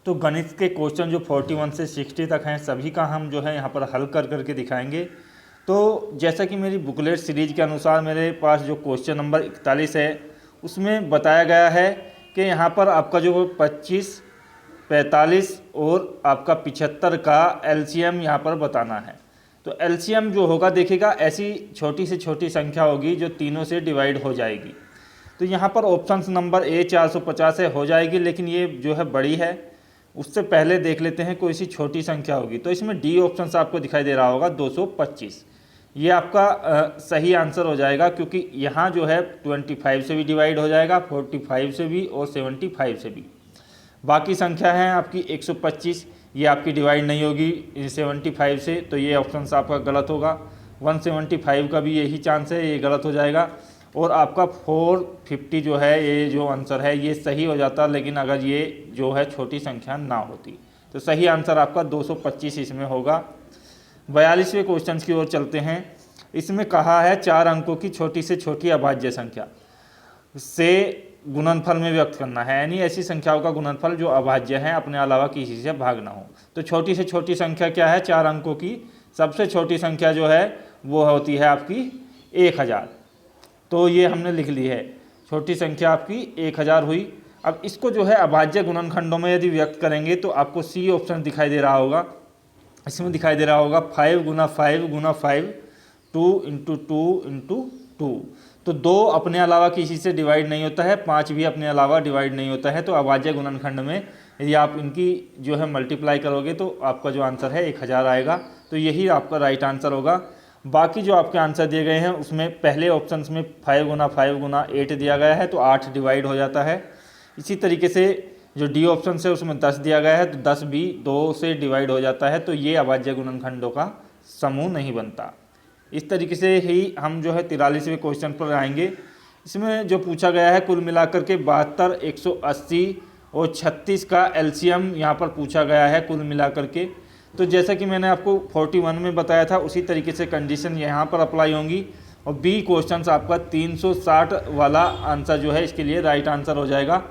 तो गणित के क्वेश्चन जो 41 से 60 तक हैं सभी का हम जो है यहाँ पर हल कर करके दिखाएंगे। तो जैसा कि मेरी बुकलेट सीरीज के अनुसार मेरे पास जो क्वेश्चन नंबर 41 है उसमें बताया गया है कि यहाँ पर आपका जो 25, 45 और आपका 75 का एलसीएम यहाँ पर बताना है। तो एलसीएम जो होगा देखिएगा ऐसी छोटी से छोटी संख्या होगी जो तीनों से डिवाइड हो जाएगी। तो यहाँ पर ऑप्शन नंबर ए 450 है, हो जाएगी, लेकिन ये जो है बड़ी है। उससे पहले देख लेते हैं कोई सी छोटी संख्या होगी। तो इसमें डी ऑप्शन से आपको दिखाई दे रहा होगा 225, ये आपका सही आंसर हो जाएगा, क्योंकि यहाँ जो है 25 से भी डिवाइड हो जाएगा, 45 से भी और 75 से भी। बाकी संख्या है आपकी 125, ये आपकी डिवाइड नहीं होगी 75 से, तो ये ऑप्शन आपका गलत होगा। 175 का भी यही चांस है, ये गलत हो जाएगा। और आपका 450 जो है ये जो आंसर है ये सही हो जाता, लेकिन अगर ये जो है छोटी संख्या ना होती। तो सही आंसर आपका 225 इसमें होगा। 42वें क्वेश्चन की ओर चलते हैं। इसमें कहा है 4 अंकों की छोटी से छोटी अभाज्य संख्या से गुणनफल में व्यक्त करना है, यानी ऐसी संख्याओं का गुणनफल जो अभाज्य है, अपने अलावा किसी से भाग ना हो। तो छोटी से छोटी संख्या क्या है? 4 अंकों की सबसे छोटी संख्या जो है वो होती है आपकी 1000। तो ये हमने लिख ली है, छोटी संख्या आपकी 1000 हुई। अब इसको जो है अभाज्य गुणनखंडों में यदि व्यक्त करेंगे तो आपको सी ऑप्शन दिखाई दे रहा होगा। इसमें दिखाई दे रहा होगा 5 गुना 5 गुना 5, 2 इंटू 2 इंटू 2। तो 2 अपने अलावा किसी से डिवाइड नहीं होता है, 5 भी अपने अलावा डिवाइड नहीं होता है। तो अभाज्य गुणनखंड में यदि आप इनकी जो है मल्टीप्लाई करोगे तो आपका जो आंसर है 1000 आएगा। तो यही आपका राइट आंसर होगा। बाकी जो आपके आंसर दिए गए हैं उसमें पहले ऑप्शन में 5 गुना 5 गुना 8 दिया गया है, तो 8 डिवाइड हो जाता है। इसी तरीके से जो डी ऑप्शन है उसमें 10 दिया गया है, तो 10 भी 2 से डिवाइड हो जाता है। तो ये अभाज्य गुणनखंडों का समूह नहीं बनता। इस तरीके से ही हम जो है 43वें क्वेश्चन पर आएंगे। इसमें जो पूछा गया है कुल मिलाकर के 72, 180 और 36 का एलसीएम यहाँ पर पूछा गया है कुल मिलाकर के। तो जैसा कि मैंने आपको 41 में बताया था उसी तरीके से कंडीशन यहाँ पर अप्लाई होंगी। और बी क्वेश्चन आपका 360 वाला आंसर जो है इसके लिए राइट आंसर हो जाएगा।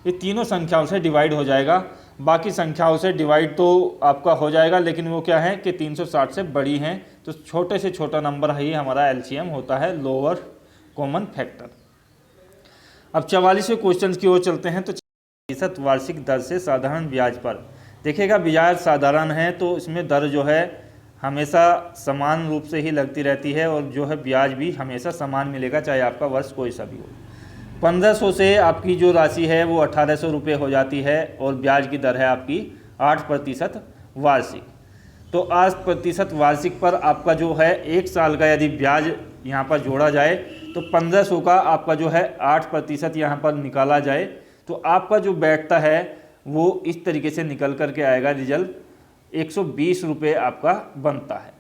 ये तीनों संख्याओं से डिवाइड हो जाएगा, बाकी संख्याओं से डिवाइड तो आपका हो जाएगा, लेकिन वो क्या है कि 360 से बड़ी हैं। तो छोटे से छोटा नंबर ही हमारा एलसीएम होता है, लोअर कॉमन फैक्टर। अब 44वें क्वेश्चन की ओर चलते हैं। तो 4% वार्षिक दर से साधारण ब्याज पर, देखिएगा ब्याज साधारण है तो इसमें दर जो है हमेशा समान रूप से ही लगती रहती है, और जो है ब्याज भी हमेशा समान मिलेगा, चाहे आपका वर्ष कोई सा भी हो। 1500 से आपकी जो राशि है वो 1800 रुपये हो जाती है, और ब्याज की दर है आपकी 8% वार्षिक। तो 8% वार्षिक पर आपका जो है 1 साल का यदि ब्याज यहाँ पर जोड़ा जाए तो 1500 का आपका जो है 8% यहाँ पर निकाला जाए तो आपका जो बैठता है वो इस तरीके से निकल करके आएगा। रिजल्ट 120 रुपये आपका बनता है।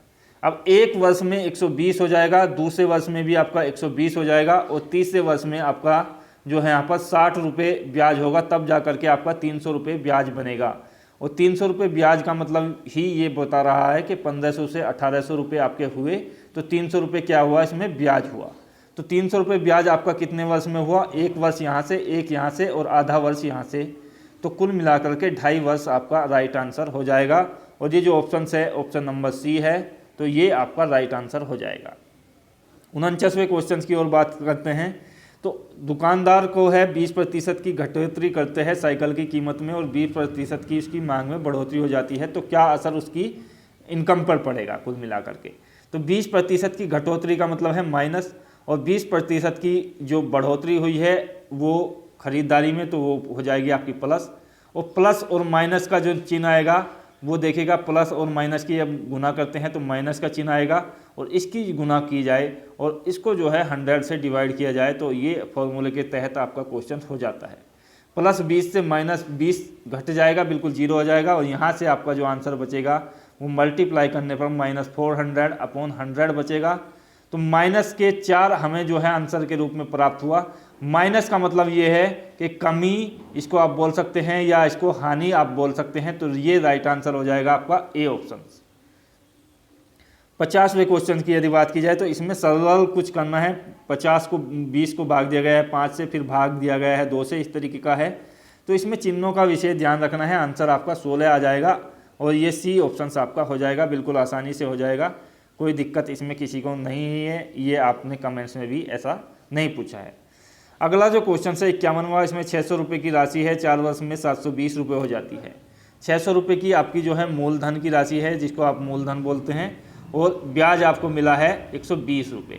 अब एक वर्ष में 120 हो जाएगा, दूसरे वर्ष में भी आपका 120 हो जाएगा, और तीसरे वर्ष में आपका जो है यहाँ पर 60 रुपये ब्याज होगा, तब जा करके आपका 300 रुपये ब्याज बनेगा। और 300 रुपये ब्याज का मतलब ही ये बता रहा है कि 1500 से 1800 रुपये आपके हुए, तो 300 रुपये क्या हुआ इसमें ब्याज हुआ। तो 300 रुपये ब्याज आपका कितने वर्ष में हुआ? 1 वर्ष यहाँ से, 1 यहाँ से और आधा वर्ष यहाँ से। तो कुल मिलाकर के 2.5 वर्ष आपका राइट आंसर हो जाएगा। और ये जो ऑप्शन है ऑप्शन नंबर सी है, तो ये आपका राइट आंसर हो जाएगा। 49वें क्वेश्चन की ओर बात करते हैं। तो दुकानदार को है 20% की घटोतरी करते हैं साइकिल की कीमत में, और 20% की उसकी मांग में बढ़ोतरी हो जाती है, तो क्या असर उसकी इनकम पर पड़ेगा कुल मिलाकर के? तो 20% की घटोतरी का मतलब है माइनस, और 20% की जो बढ़ोतरी हुई है वो खरीदारी में, तो वो हो जाएगी आपकी प्लस। और प्लस और माइनस का जो चिन्ह आएगा वो देखेगा, प्लस और माइनस की जब गुना करते हैं तो माइनस का चिन्ह आएगा, और इसकी गुना की जाए और इसको जो है 100 से डिवाइड किया जाए, तो ये फॉर्मूले के तहत आपका क्वेश्चन हो जाता है। प्लस 20 से माइनस 20 घट जाएगा, बिल्कुल 0 हो जाएगा, और यहाँ से आपका जो आंसर बचेगा वो मल्टीप्लाई करने पर -400 अपॉन 100 बचेगा। तो माइनस के 4 हमें जो है आंसर के रूप में प्राप्त हुआ। माइनस का मतलब ये है कि कमी इसको आप बोल सकते हैं, या इसको हानि आप बोल सकते हैं। तो ये राइट आंसर हो जाएगा आपका ए ऑप्शन। 50वें क्वेश्चन की यदि बात की जाए तो इसमें सरल कुछ करना है। 50 को 20 को भाग दिया गया है 5 से, फिर भाग दिया गया है 2 से, इस तरीके का है। तो इसमें चिन्हों का विशेष ध्यान रखना है। आंसर आपका 16 आ जाएगा और ये सी ऑप्शन आपका हो जाएगा, बिल्कुल आसानी से हो जाएगा, कोई दिक्कत इसमें किसी को नहीं है। ये आपने कमेंट्स में भी ऐसा नहीं पूछा है। अगला जो क्वेश्चन है 51वां, इसमें 600 रुपये की राशि है, 4 वर्ष में 720 रुपये हो जाती है। 600 रुपये की आपकी जो है मूलधन की राशि है, जिसको आप मूलधन बोलते हैं, और ब्याज आपको मिला है 120 रुपये,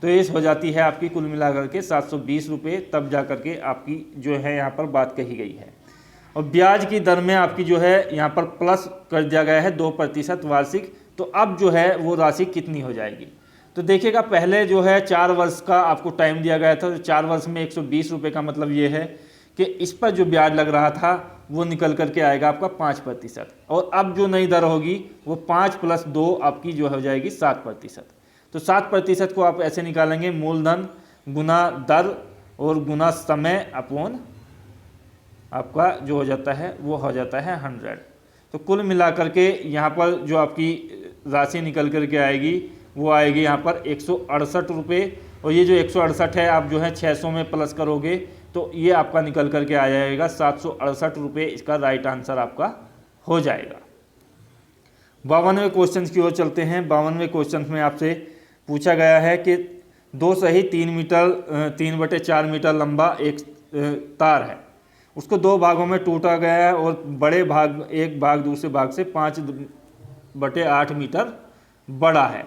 तो ये हो जाती है आपकी कुल मिलाकर के 720 रुपये। तब जा करके आपकी जो है यहाँ पर बात कही गई है। और ब्याज की दर में आपकी जो है यहाँ पर प्लस कर दिया गया है 2% वार्षिक। तो अब जो है वो राशि कितनी हो जाएगी, तो देखिएगा पहले जो है 4 वर्ष का आपको टाइम दिया गया था, तो 4 वर्ष में 120 रुपये का मतलब ये है कि इस पर जो ब्याज लग रहा था वो निकल करके आएगा आपका 5%, और अब जो नई दर होगी वो 5 + 2 आपकी जो हो जाएगी 7%। तो 7% को आप ऐसे निकालेंगे, मूलधन गुना दर और गुना समय अपॉन आपका जो हो जाता है वो हो जाता है 100। तो कुल मिलाकर के यहाँ पर जो आपकी राशि निकल करके आएगी वो आएगी यहाँ पर 168 रुपये, और ये जो 168 है आप जो है 600 में प्लस करोगे तो ये आपका निकल करके आ जाएगा 768 रुपये। इसका राइट आंसर आपका हो जाएगा। 52वें क्वेश्चन की ओर चलते हैं। 52वें क्वेश्चन में आपसे पूछा गया है कि 2 सही 3/4 मीटर लंबा एक तार है, उसको 2 भागों में टूटा गया है और बड़े भाग एक भाग दूसरे भाग से 5/8 मीटर बड़ा है।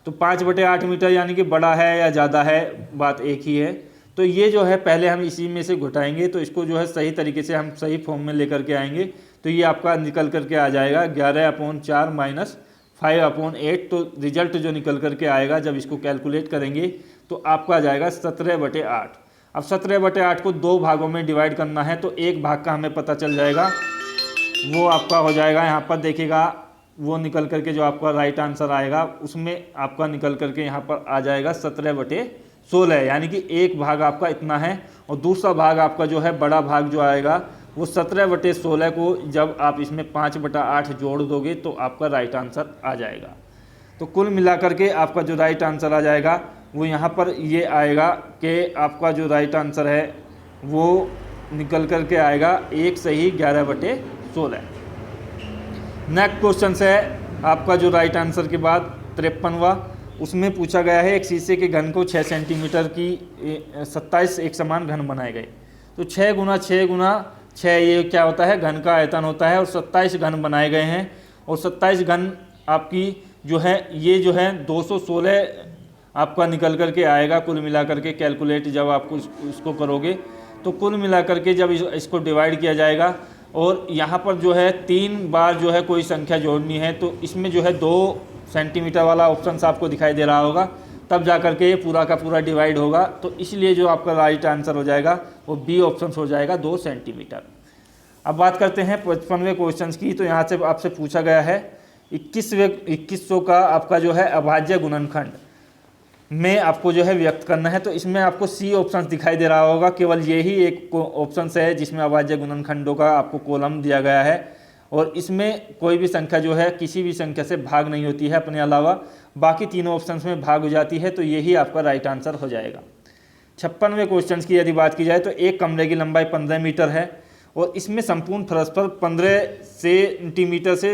तो 5/8 मीटर यानी कि बड़ा है या ज़्यादा है, बात एक ही है। तो ये जो है पहले हम इसी में से घटाएंगे, तो इसको जो है सही तरीके से हम सही फॉर्म में लेकर के आएंगे। तो ये आपका निकल करके आ जाएगा 11/4 - 5/8। तो रिजल्ट जो निकल करके आएगा जब इसको कैलकुलेट करेंगे तो आपका आ जाएगा 17/8। अब 17/8 को 2 भागों में डिवाइड करना है, तो एक भाग का हमें पता चल जाएगा, वो आपका हो जाएगा यहाँ पर देखिएगा, वो निकल करके जो आपका राइट आंसर आएगा उसमें आपका निकल करके यहाँ पर आ जाएगा 17/16, यानी कि एक भाग आपका इतना है। और दूसरा भाग आपका जो है बड़ा भाग जो आएगा वो 17/16 को जब आप इसमें 5/8 जोड़ दोगे तो आपका राइट आंसर आ जाएगा। तो कुल मिलाकर के आपका जो राइट आंसर आ जाएगा वो यहाँ पर ये आएगा कि आपका जो राइट आंसर है वो निकल करके आएगा 1 सही 11/16। नेक्स्ट क्वेश्चन है आपका जो राइट आंसर के बाद 53वां, उसमें पूछा गया है एक शीशे के घन को 6 सेंटीमीटर की 27 एक समान घन बनाए गए। तो 6 × 6 × 6 ये क्या होता है, घन का आयतन होता है, और 27 घन बनाए गए हैं। और 27 घन आपकी जो है ये जो है 216 आपका निकल करके आएगा कुल मिलाकर के। कैलकुलेट जब आपको इसको करोगे तो कुल मिलाकर के जब इसको डिवाइड किया जाएगा, और यहाँ पर जो है 3 बार जो है कोई संख्या जोड़नी है, तो इसमें जो है 2 सेंटीमीटर वाला ऑप्शन आपको दिखाई दे रहा होगा, तब जा करके ये पूरा का पूरा डिवाइड होगा। तो इसलिए जो आपका राइट आंसर हो जाएगा वो बी ऑप्शन हो जाएगा 2 सेंटीमीटर। अब बात करते हैं 55वें क्वेश्चन की। तो यहाँ से आपसे पूछा गया है 2100 का आपका जो है अभाज्य गुणनखंड में आपको जो है व्यक्त करना है। तो इसमें आपको सी ऑप्शन दिखाई दे रहा होगा, केवल यही एक ऑप्शन है जिसमें अभाज्य गुणनखंडों का आपको कॉलम दिया गया है, और इसमें कोई भी संख्या जो है किसी भी संख्या से भाग नहीं होती है अपने अलावा, बाकी तीनों ऑप्शंस में भाग हो जाती है। तो यही आपका राइट आंसर हो जाएगा। 56वें क्वेश्चन की यदि बात की जाए तो एक कमरे की लंबाई 15 मीटर है और इसमें संपूर्ण फर्श पर 15 सेंटीमीटर से